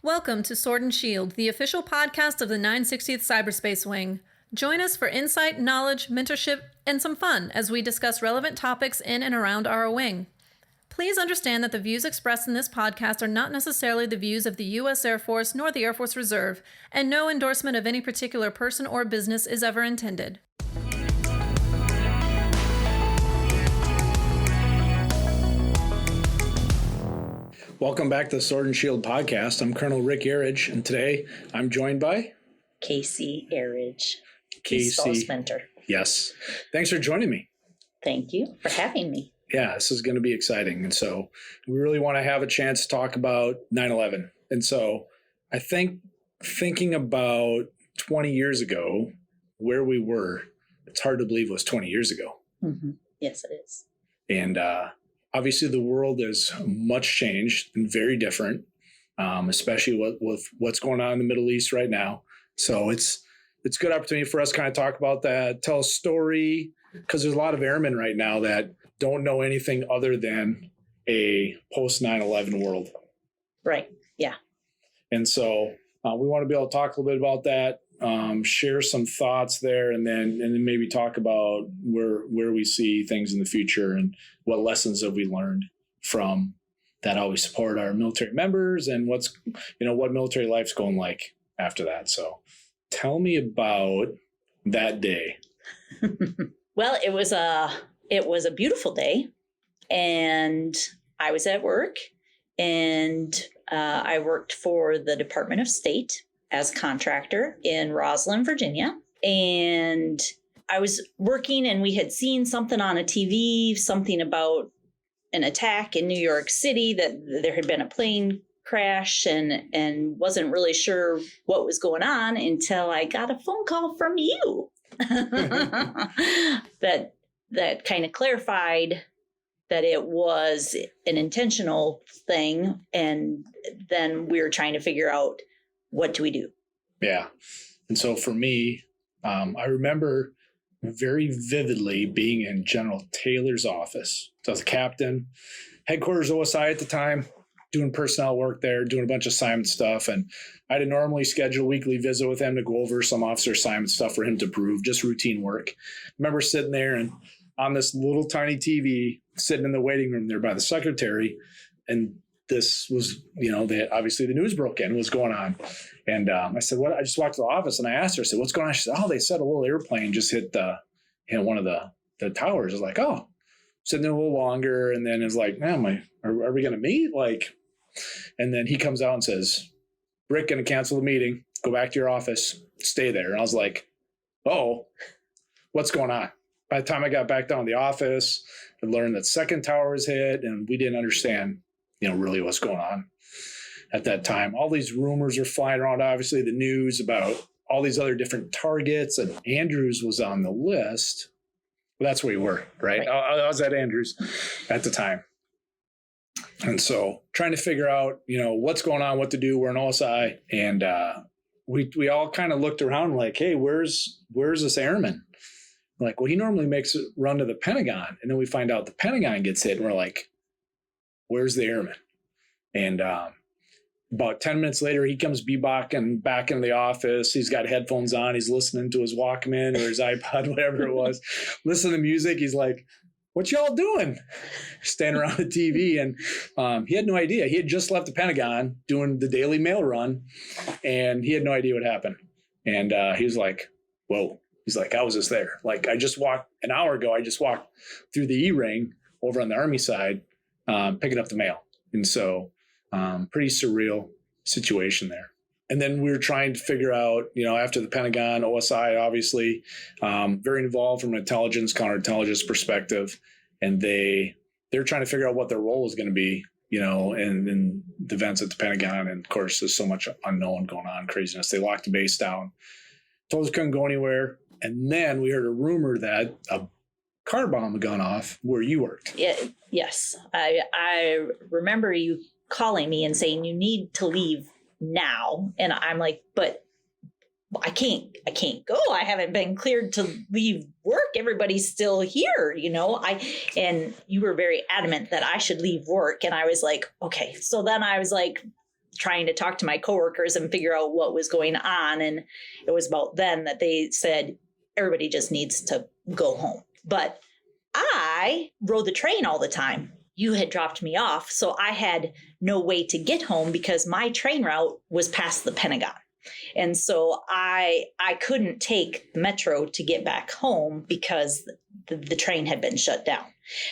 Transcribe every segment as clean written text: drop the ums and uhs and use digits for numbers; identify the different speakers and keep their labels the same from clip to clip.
Speaker 1: Welcome to Sword and Shield, the official podcast of the 960th Cyberspace Wing. Join us for insight, knowledge, mentorship, and some fun as we discuss relevant topics in and around our wing. Please understand that the views expressed in this podcast are not necessarily the views of the U.S. Air Force nor the Air Force Reserve, and no endorsement of any particular person or business is ever intended.
Speaker 2: Welcome back to the Sword and Shield podcast. I'm Colonel Rick Erredge, and today I'm joined by
Speaker 3: Casey Erredge,
Speaker 2: Casey.
Speaker 3: mentor.
Speaker 2: Yes. Thanks for joining me.
Speaker 3: Thank you for having me.
Speaker 2: Yeah, this is going to be exciting. And so we really want to have a chance to talk about 9/11. And so I think thinking about 20 years ago, where we were, it's hard to believe it was 20 years ago.
Speaker 3: Mm-hmm. Yes, it is.
Speaker 2: And obviously the world is much changed and very different, especially with what's going on in the Middle East right now. So it's a good opportunity for us to kind of talk about that, tell a story, because there's a lot of airmen right now that don't know anything other than a post 9/11 world.
Speaker 3: Right. Yeah.
Speaker 2: And so we want to be able to talk a little bit about that, share some thoughts there, and then maybe talk about where we see things in the future and what lessons have we learned from that, how we support our military members, and what military life's going like after that. So tell me about that day.
Speaker 3: Well, it was a beautiful day, and I was at work, and I worked for the Department of State as contractor in Roslyn, Virginia. And I was working, and we had seen something on a TV, something about an attack in New York City, that there had been a plane crash, and wasn't really sure what was going on until I got a phone call from you that kind of clarified that it was an intentional thing. And then we were trying to figure out, what do we do?
Speaker 2: Yeah. And so for me, I remember very vividly being in General Taylor's office. So I was a captain, headquarters OSI at the time, doing personnel work there, doing a bunch of assignment stuff. And I had to normally schedule a weekly visit with him to go over some officer assignment stuff for him to approve, just routine work. I remember sitting there and on this little tiny TV, sitting in the waiting room there by the secretary, and this was, obviously the news broke in, what's going on. And I said, what? I just walked to the office and I asked her, I said, what's going on? She said, they said a little airplane just hit one of the towers. I was like, sitting there a little longer. And then it's like, man, are we going to meet? And then he comes out and says, Rick, going to cancel the meeting, go back to your office, stay there. And I was like, what's going on? By the time I got back down to the office, I learned that second tower was hit, and we didn't understand really what's going on at that time. All these rumors were flying around, obviously, the news about all these other different targets, and Andrews was on the list. Well, that's where we were, right? I was at Andrews at the time. And so trying to figure out, what's going on, what to do. We're in OSI, and we all kind of looked around like, hey, where's this airman? Like, well, he normally makes a run to the Pentagon. And then we find out the Pentagon gets hit, and we're like, where's the airman? And about 10 minutes later, he comes bebopping back into the office. He's got headphones on. He's listening to his Walkman or his iPod, whatever it was. Listening to music. He's like, what y'all doing? Standing around the TV. And he had no idea. He had just left the Pentagon doing the Daily Mail run, and he had no idea what happened. And he was like, whoa. He's like, I was just there. Like, an hour ago, I just walked through the E-ring over on the Army side, picking up the mail. And so pretty surreal situation there. And then we were trying to figure out, after the Pentagon, OSI, obviously, very involved from an intelligence, counterintelligence perspective. And they're trying to figure out what their role is going to be, in the events at the Pentagon. And of course, there's so much unknown going on, craziness. They locked the base down, told us couldn't go anywhere. And then we heard a rumor that a car bomb had gone off where you worked.
Speaker 3: Yeah, yes. I remember you calling me and saying, you need to leave now. And I'm like, but I can't go. I haven't been cleared to leave work. Everybody's still here, and you were very adamant that I should leave work. And I was like, okay. So then I was like, trying to talk to my coworkers and figure out what was going on. And it was about then that they said, everybody just needs to go home. But I rode the train all the time. You had dropped me off, so I had no way to get home because my train route was past the Pentagon. And so I couldn't take the metro to get back home because the train had been shut down.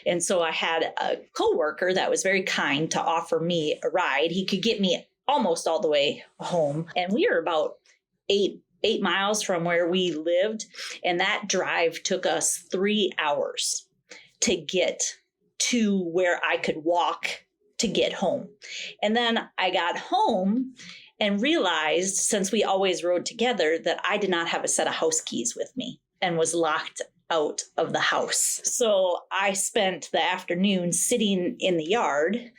Speaker 3: And so I had a coworker that was very kind to offer me a ride. He could get me almost all the way home. And we were about eight miles from where we lived. And that drive took us 3 hours to get to where I could walk to get home. And then I got home and realized, since we always rode together, that I did not have a set of house keys with me and was locked out of the house. So I spent the afternoon sitting in the yard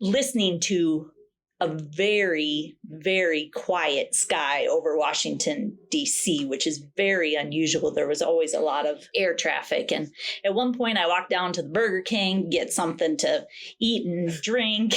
Speaker 3: listening to a very, very quiet sky over Washington, D.C., which is very unusual. There was always a lot of air traffic. And at one point I walked down to the Burger King, get something to eat and drink,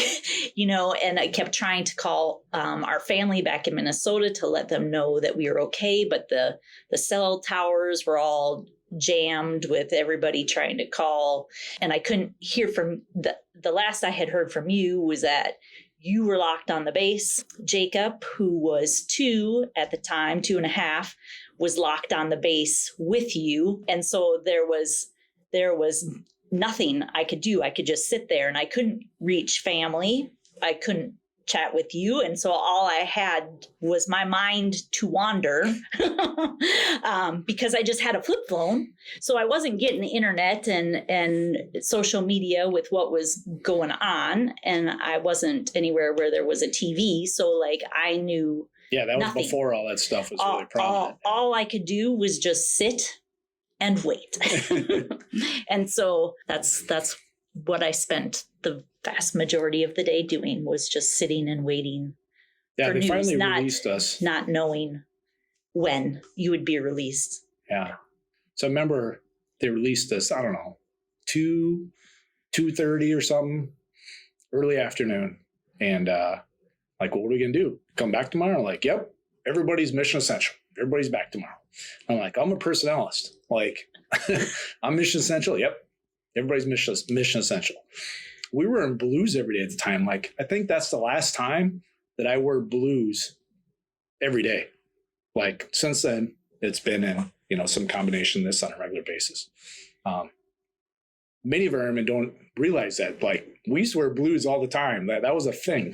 Speaker 3: and I kept trying to call our family back in Minnesota to let them know that we were okay. But the cell towers were all jammed with everybody trying to call. And I couldn't hear from the last I had heard from you was that you were locked on the base. Jacob, who was 2 at the time, 2.5, was locked on the base with you. And so there was nothing I could do. I could just sit there, and I couldn't reach family. I couldn't chat with you. And so all I had was my mind to wander because I just had a flip phone. So I wasn't getting internet and social media with what was going on. And I wasn't anywhere where there was a TV. So I knew
Speaker 2: that was
Speaker 3: nothing.
Speaker 2: Before all that stuff was really prominent.
Speaker 3: All I could do was just sit and wait. And so that's what I spent the vast majority of the day doing, was just sitting and waiting.
Speaker 2: Yeah,
Speaker 3: for
Speaker 2: they
Speaker 3: news,
Speaker 2: finally released us.
Speaker 3: Not knowing when you would be released.
Speaker 2: Yeah. So I remember they released us, I don't know, 2:30 or something, early afternoon. And what are we going to do? Come back tomorrow? Yep, everybody's mission essential. Everybody's back tomorrow. I'm I'm a personnelist. I'm mission essential. Yep. Everybody's mission essential. We were in blues every day at the time. I think that's the last time that I wore blues every day. Since then, it's been in, some combination of this on a regular basis. Many of our airmen don't realize that. We used to wear blues all the time. That was a thing.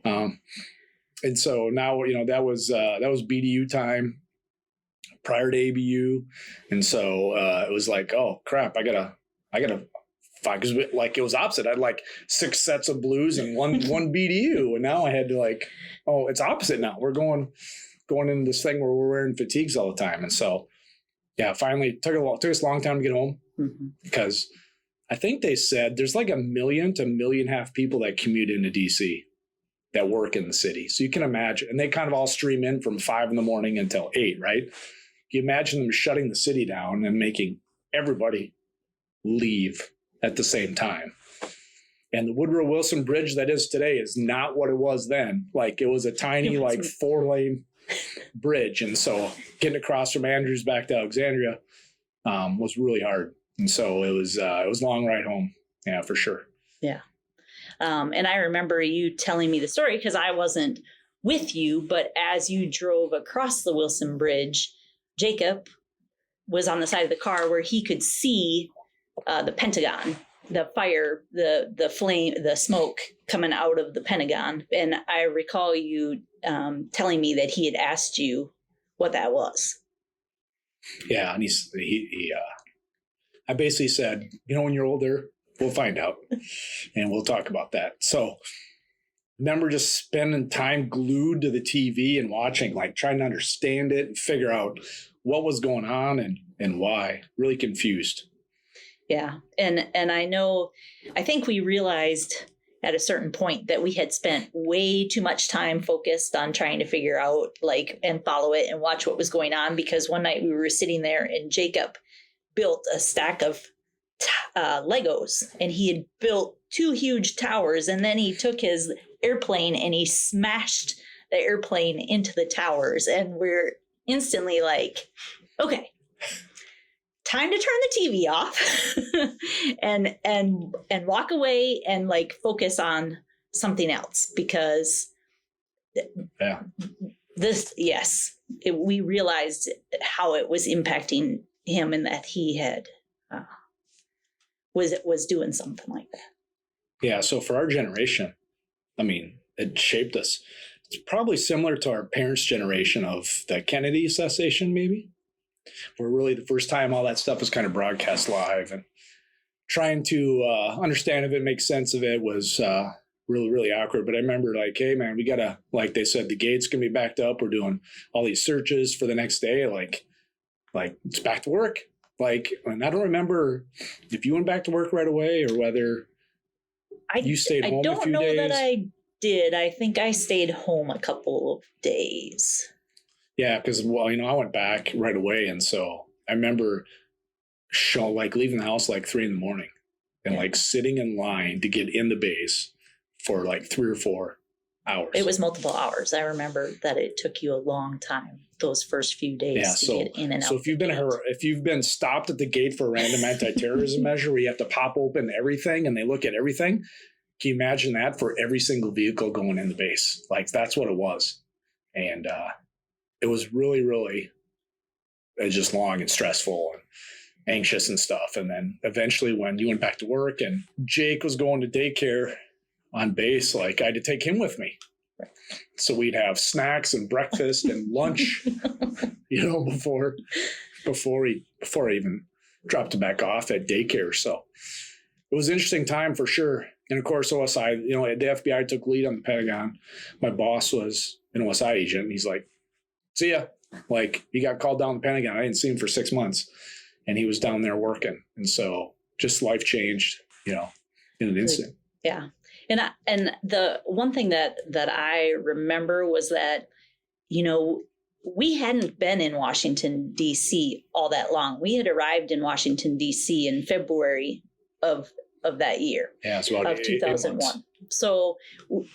Speaker 2: And so now, that was BDU time prior to ABU. And so it was oh crap, I gotta find, because it was opposite. I had 6 sets of blues and one BDU. And now I had to it's opposite now. We're going into this thing where we're wearing fatigues all the time. And so, yeah, finally it took us a long time to get home, because I think they said there's 1 million to 1.5 million people that commute into DC that work in the city. So you can imagine, and they kind of all stream in from 5 a.m. until 8, right? You imagine them shutting the city down and making everybody leave at the same time. And the Woodrow Wilson Bridge that is today is not what it was then. It was a tiny 4-lane bridge. And so getting across from Andrews back to Alexandria was really hard. And so it was a long ride home. Yeah, for sure.
Speaker 3: Yeah. And I remember you telling me the story because I wasn't with you, but as you drove across the Wilson Bridge, Jacob was on the side of the car where he could see the Pentagon, the fire, the flame, the smoke coming out of the Pentagon. And I recall you telling me that he had asked you what that was.
Speaker 2: Yeah. And I basically said, when you're older, we'll find out and we'll talk about that. So remember just spending time glued to the TV and watching, trying to understand it and figure out what was going on and why. Really confused.
Speaker 3: Yeah. And I think we realized at a certain point that we had spent way too much time focused on trying to figure out and follow it and watch what was going on, because one night we were sitting there and Jacob built a stack of Legos, and he had built 2 huge towers, and then he took his airplane and he smashed the airplane into the towers. And we're instantly like, okay, time to turn the TV off and walk away and like focus on something else, because we realized how it was impacting him and that he had was doing something like that.
Speaker 2: Yeah. So for our generation, I mean, it shaped us. It's probably similar to our parents' generation of the Kennedy assassination, maybe, where really the first time all that stuff was kind of broadcast live, and trying to understand if it makes sense of it was really, really awkward. But I remember like, hey, man, we got to, like they said, the gate's going to be backed up. We're doing all these searches for the next day. Like it's back to work. Like, and I don't remember if you went back to work right away or whether you stayed home a few days.
Speaker 3: I don't know that I did. I think I stayed home a couple of days.
Speaker 2: Yeah, because, well, you know, I went back right away. And so I remember leaving the house like 3 a.m. and like sitting in line to get in the base for like 3 or 4 hours.
Speaker 3: It was multiple hours. I remember that it took you a long time, those first few days to get in and out.
Speaker 2: So if you've been stopped at the gate for a random anti-terrorism measure where you have to pop open everything and they look at everything, can you imagine that for every single vehicle going in the base? Like, that's what it was. And it was really, really just long and stressful and anxious and stuff. And then eventually when you went back to work and Jake was going to daycare on base, like I had to take him with me. So we'd have snacks and breakfast and lunch, you know, before I even dropped him back off at daycare. So it was an interesting time for sure. And of course, OSI, you know, the FBI took lead on the Pentagon. My boss was an OSI agent. And he's like, see ya. Like, he got called down to the Pentagon. I didn't see him for 6 months. And he was down there working. And so just life changed, you know, in an instant.
Speaker 3: Yeah. And the one thing that I remember was that, you know, we hadn't been in Washington, D.C. all that long. We had arrived in Washington, D.C. in February of that year.
Speaker 2: Yeah, it's about
Speaker 3: of 2001. So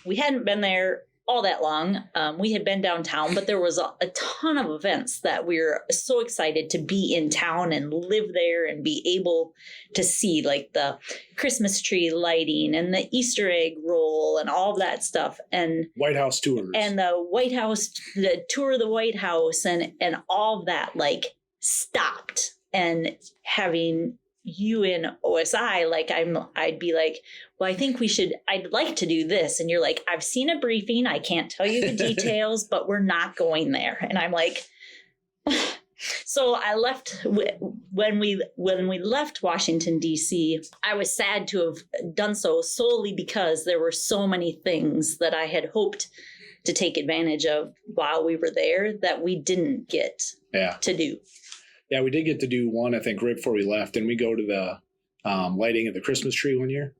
Speaker 3: we hadn't been there all that long. We had been downtown, but there was a ton of events that we were so excited to be in town and live there and be able to see, like the Christmas tree lighting and the Easter egg roll and all of that stuff. And
Speaker 2: White House tours.
Speaker 3: And the tour of the White House and all of that, like, stopped. And having you in OSI, like I'd be like, well, I think I'd like to do this. And you're like, I've seen a briefing. I can't tell you the details, but we're not going there. And I'm like, so I left when we left Washington, D.C., I was sad to have done so solely because there were so many things that I had hoped to take advantage of while we were there that we didn't get to do.
Speaker 2: Yeah, we did get to do one, I think, right before we left. Didn't we go to the lighting of the Christmas tree one year?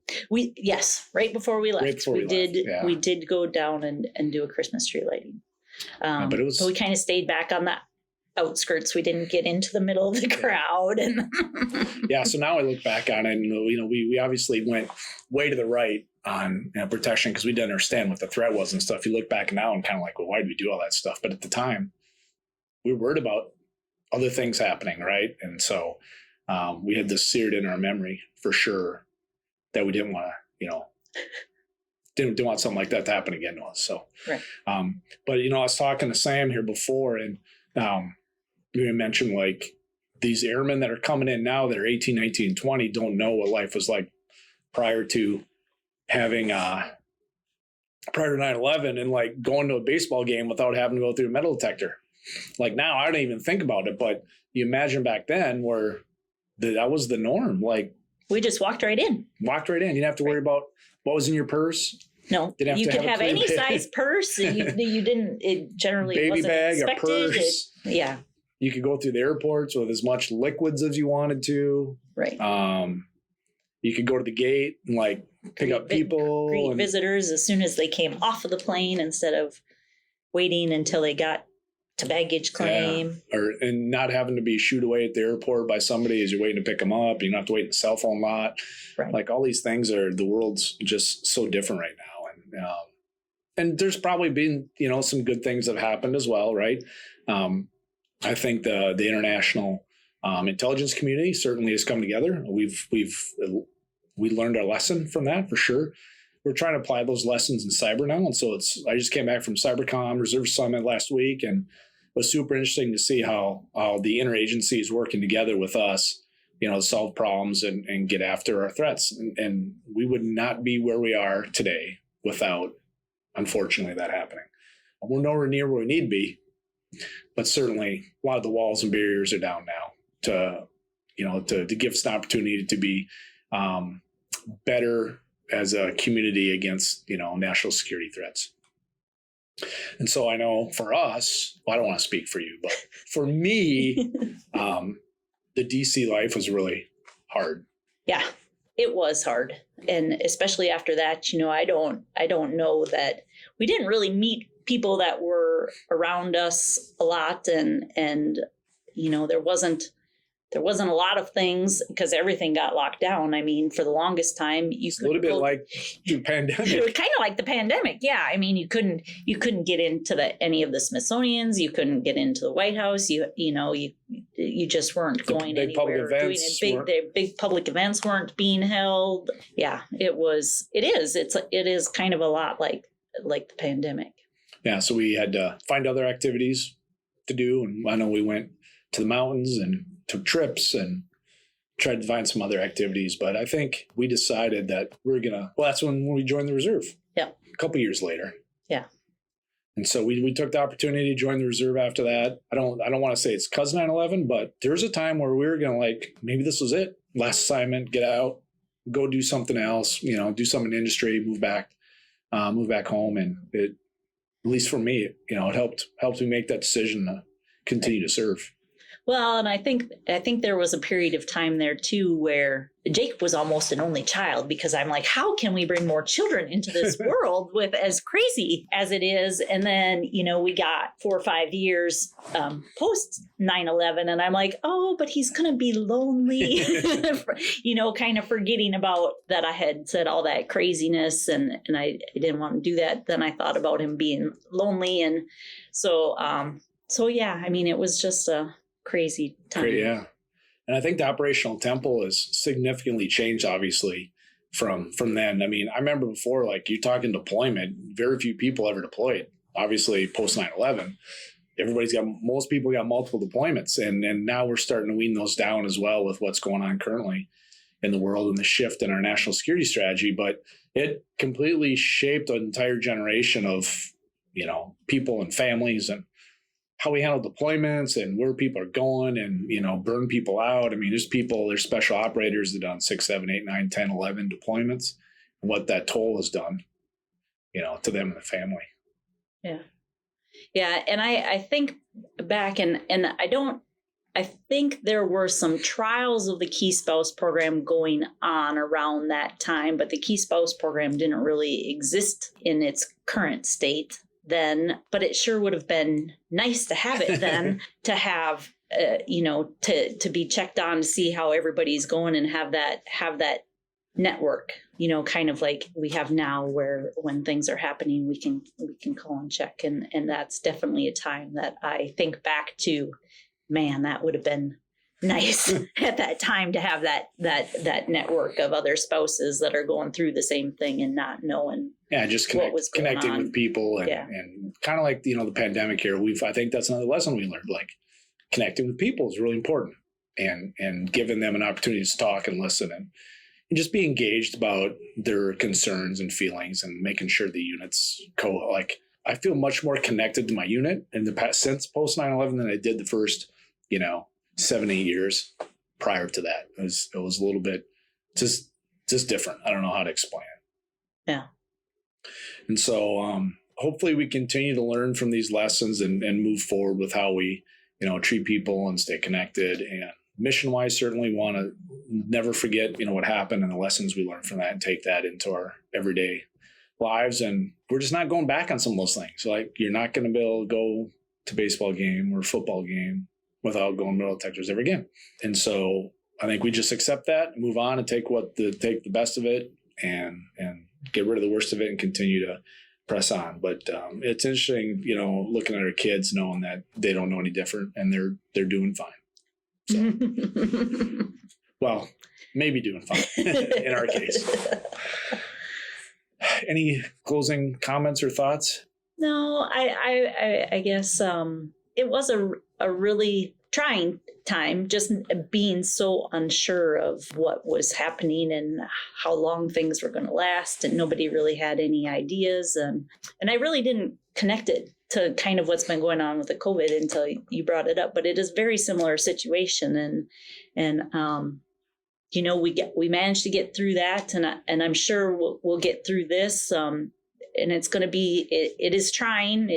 Speaker 3: Yes, right before we left.
Speaker 2: Right before we
Speaker 3: did.
Speaker 2: left, yeah.
Speaker 3: We did go down and do a Christmas tree lighting. But we kind of stayed back on the outskirts. We didn't get into the middle of the crowd. And
Speaker 2: yeah, so now I look back on it, and you know, we obviously went way to the right on protection because we didn't understand what the threat was and stuff. You look back now and kind of like, well, why did we do all that stuff? But at the time, we were worried about other things happening, right? And so we had this seared in our memory for sure that we didn't want to, you know, didn't want something like that to happen again to us. So,
Speaker 3: right.
Speaker 2: But you know, I was talking to Sam here before, and you mentioned like these airmen that are coming in now that are 18, 19, 20 don't know what life was like prior to having prior to 9/11 and like going to a baseball game without having to go through a metal detector. Like now, I don't even think about it, but you imagine back then where that was the norm. Like
Speaker 3: we just walked right in.
Speaker 2: You didn't have to worry about what was in your purse.
Speaker 3: No, you could have any size purse. You didn't. It generally
Speaker 2: baby
Speaker 3: wasn't
Speaker 2: bag,
Speaker 3: expected.
Speaker 2: a purse.
Speaker 3: Yeah.
Speaker 2: You could go through the airports with as much liquids as you wanted to.
Speaker 3: Right.
Speaker 2: You could go to the gate and like pick up people,
Speaker 3: greet visitors as soon as they came off of the plane instead of waiting until they got to baggage claim.
Speaker 2: Yeah. And not having to be shooed away at the airport by somebody as you're waiting to pick them up. You don't have to wait in the cell phone lot.
Speaker 3: Right.
Speaker 2: Like all these things the world's just so different right now. And And there's probably been, some good things that have happened as well, right? I think the international intelligence community certainly has come together. We learned our lesson from that for sure. We're trying to apply those lessons in cyber now. And so I just came back from CyberCom Reserve Summit last week, and it was super interesting to see how the interagency is working together with us, to solve problems and get after our threats. And we would not be where we are today without, unfortunately, that happening. We're nowhere near where we need to be, but certainly a lot of the walls and barriers are down now to give us an opportunity to be better as a community against, national security threats. And so I know for us, I don't want to speak for you, but for me, the DC life was really hard.
Speaker 3: Yeah, it was hard. And especially after that, I don't know that we didn't really meet people that were around us a lot. And there wasn't a lot of things because everything got locked down. I mean, for the longest time,
Speaker 2: it's a little bit like the pandemic.
Speaker 3: It was kind of like the pandemic. Yeah. I mean, you couldn't get into any of the Smithsonian's. You couldn't get into the White House. You just weren't going
Speaker 2: big
Speaker 3: anywhere.
Speaker 2: Public events
Speaker 3: the big public events weren't being held. Yeah, it is kind of a lot like the pandemic.
Speaker 2: Yeah. So we had to find other activities to do. And I know we went to the mountains and took trips and tried to find some other activities. But I think we decided that that's when we joined the reserve.
Speaker 3: Yeah.
Speaker 2: A couple of years later.
Speaker 3: Yeah.
Speaker 2: And so we took the opportunity to join the reserve after that. I don't want to say it's because 9/11, but there's a time where we were going to maybe this was it. Last assignment, get out, go do something else, do something in industry, move back home. And it, at least for me, it helped me make that decision to continue to serve.
Speaker 3: Well, and I think there was a period of time there too where Jake was almost an only child, because I'm like, how can we bring more children into this world with as crazy as it is? And then, we got 4 or 5 years post 9/11, and I'm like, oh, but he's going to be lonely, kind of forgetting about that I had said all that craziness and I didn't want to do that. Then I thought about him being lonely. And so yeah, I mean, it was just a crazy time.
Speaker 2: Yeah. And I think the operational tempo has significantly changed, obviously, from then. I mean, I remember before, you're talking deployment, very few people ever deployed. Obviously, post 9/11, most people got multiple deployments. And now we're starting to wean those down as well with what's going on currently in the world and the shift in our national security strategy. But it completely shaped an entire generation of, people and families and how we handle deployments and where people are going and, burn people out. I mean, there's special operators that done 6, 7, 8, 9, 10, 11 deployments, and what that toll has done, to them and the family.
Speaker 3: Yeah. Yeah. And I think back and I think there were some trials of the Key Spouse program going on around that time, but the Key Spouse program didn't really exist in its current state then, but it sure would have been nice to have it then, to have, to be checked on to see how everybody's going and have that network, kind of like we have now, where when things are happening, we can call and check. And that's definitely a time that I think back to, man, that would have been nice at that time to have that network of other spouses that are going through the same thing and not knowing.
Speaker 2: Yeah, just connecting with people and kind of like, the pandemic here. I think that's another lesson we learned, connecting with people is really important, and giving them an opportunity to talk and listen and just be engaged about their concerns and feelings, and making sure the units I feel much more connected to my unit in the past since post 9/11 than I did the first, 7, 8 years prior to that. It was a little bit just different. I don't know how to explain it.
Speaker 3: Yeah.
Speaker 2: And so hopefully we continue to learn from these lessons and move forward with how we, treat people and stay connected. And mission wise, certainly want to never forget, what happened and the lessons we learned from that, and take that into our everyday lives. And we're just not going back on some of those things. You're not going to be able to go to baseball game or football game without going metal detectors ever again. And so I think we just accept that, move on, and take the best of it and get rid of the worst of it, and continue to press on. But it's interesting, looking at our kids, knowing that they don't know any different, and they're doing fine. So, well, maybe doing fine in our case. Any closing comments or thoughts?
Speaker 3: No, I guess it was a really trying time, just being so unsure of what was happening and how long things were going to last, and nobody really had any ideas, and I really didn't connect it to kind of what's been going on with the COVID until you brought it up. But it is a very similar situation, and we managed to get through that, and I'm sure we'll get through this. And it's going to be it is trying.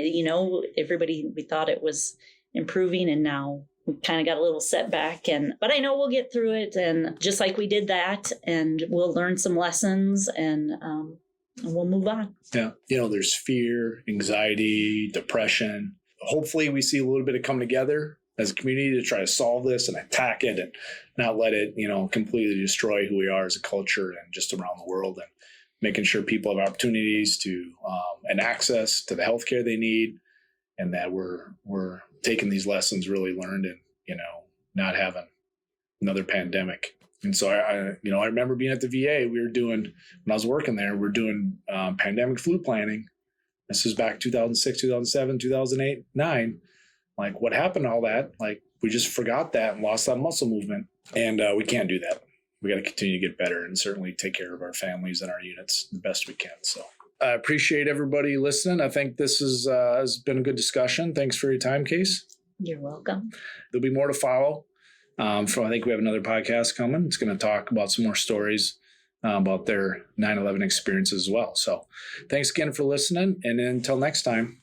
Speaker 3: Everybody, we thought it was improving, and now we kind of got a little setback, but I know we'll get through it, and just like we did that, and we'll learn some lessons, and we'll move on.
Speaker 2: Yeah. There's fear, anxiety, depression. Hopefully we see a little bit of coming together as a community to try to solve this and attack it and not let it, completely destroy who we are as a culture and just around the world, and making sure people have opportunities to and access to the healthcare they need, and that we're taking these lessons really learned and, not having another pandemic. And so I remember being at the VA, when I was working there, we're doing pandemic flu planning. This was back 2006, 2007, 2008, 2009. Like, what happened to all that? Like, we just forgot that and lost that muscle movement. And we can't do that. We got to continue to get better and certainly take care of our families and our units the best we can. So I appreciate everybody listening. I think this has been a good discussion. Thanks for your time, Case.
Speaker 3: You're welcome.
Speaker 2: There'll be more to follow. I think we have another podcast coming. It's going to talk about some more stories about their 9/11 experience as well. So thanks again for listening. And until next time.